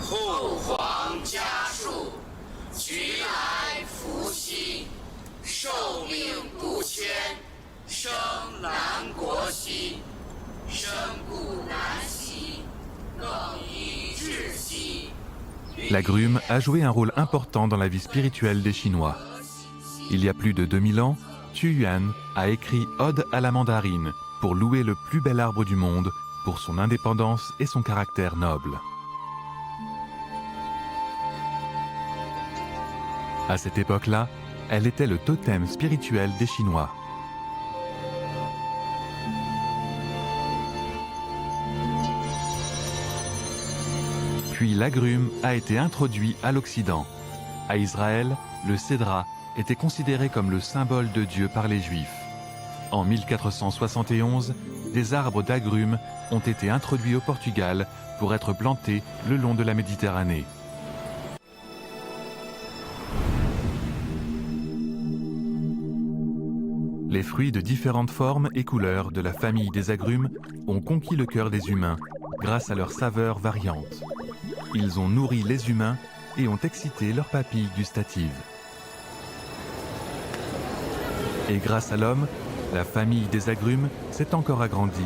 后皇家树，菊来福兮，寿命不迁，生南国兮，生故南兮，更以至兮。 L'agrume a joué un rôle important dans la vie spirituelle des Chinois. Il y a plus de 2000 ans, Tu Yuan a écrit Ode à la mandarine pour louer le plus bel arbre du monde pour son indépendance et son caractère noble. À cette époque-là, elle était le totem spirituel des Chinois. Puis l'agrume a été introduit à l'Occident. À Israël, le cédrat était considéré comme le symbole de Dieu par les Juifs. En 1471, des arbres d'agrumes ont été introduits au Portugal pour être plantés le long de la Méditerranée. Les fruits de différentes formes et couleurs de la famille des agrumes ont conquis le cœur des humains grâce à leurs saveurs variantes. Ils ont nourri les humains et ont excité leurs papilles gustatives. Et grâce à l'homme, la famille des agrumes s'est encore agrandie,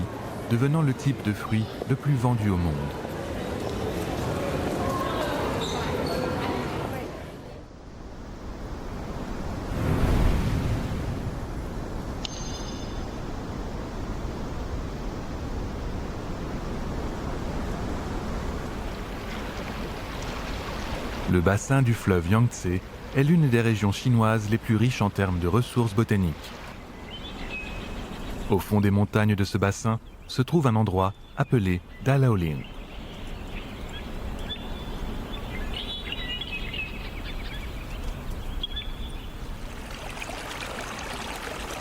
devenant le type de fruit le plus vendu au monde. Le bassin du fleuve Yangtze est l'une des régions chinoises les plus riches en termes de ressources botaniques. Au fond des montagnes de ce bassin se trouve un endroit appelé Dalaolin.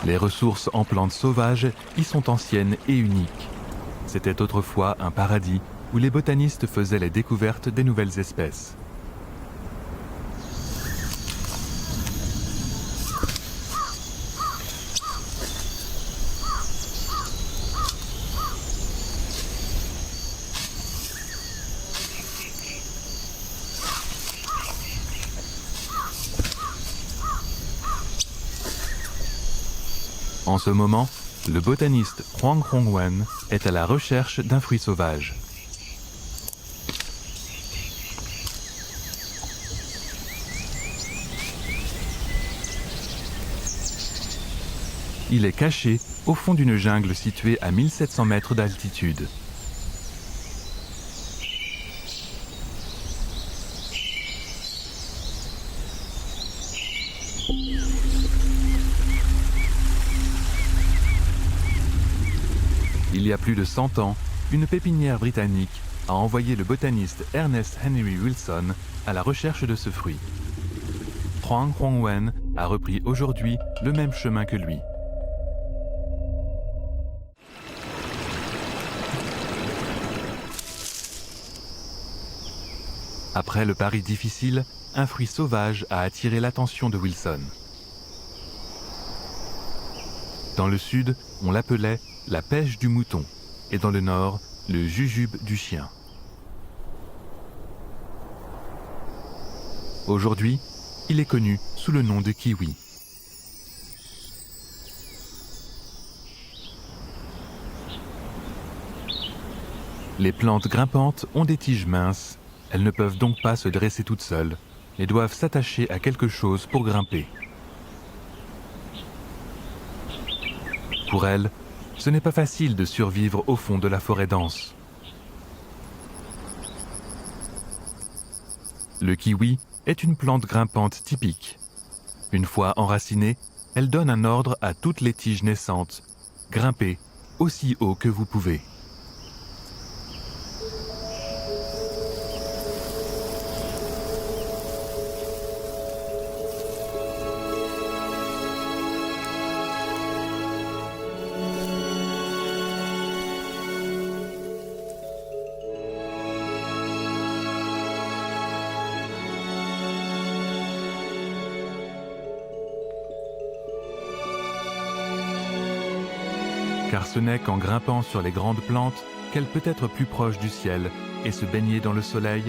Les ressources en plantes sauvages y sont anciennes et uniques. C'était autrefois un paradis où les botanistes faisaient les découvertes des nouvelles espèces. En ce moment, le botaniste Huang Hongwen est à la recherche d'un fruit sauvage. Il est caché au fond d'une jungle située à 1700 mètres d'altitude. Il y a plus de 100 ans, une pépinière britannique a envoyé le botaniste Ernest Henry Wilson à la recherche de ce fruit. Huang Hongwen a repris aujourd'hui le même chemin que lui. Après le pari difficile, un fruit sauvage a attiré l'attention de Wilson. Dans le sud, on l'appelait la pêche du mouton, et dans le nord, le jujube du chien. Aujourd'hui, il est connu sous le nom de kiwi. Les plantes grimpantes ont des tiges minces, elles ne peuvent donc pas se dresser toutes seules, et doivent s'attacher à quelque chose pour grimper. Pour elles, ce n'est pas facile de survivre au fond de la forêt dense. Le kiwi est une plante grimpante typique. Une fois enracinée, elle donne un ordre à toutes les tiges naissantes. Grimpez aussi haut que vous pouvez. Car ce n'est qu'en grimpant sur les grandes plantes qu'elle peut être plus proche du ciel et se baigner dans le soleil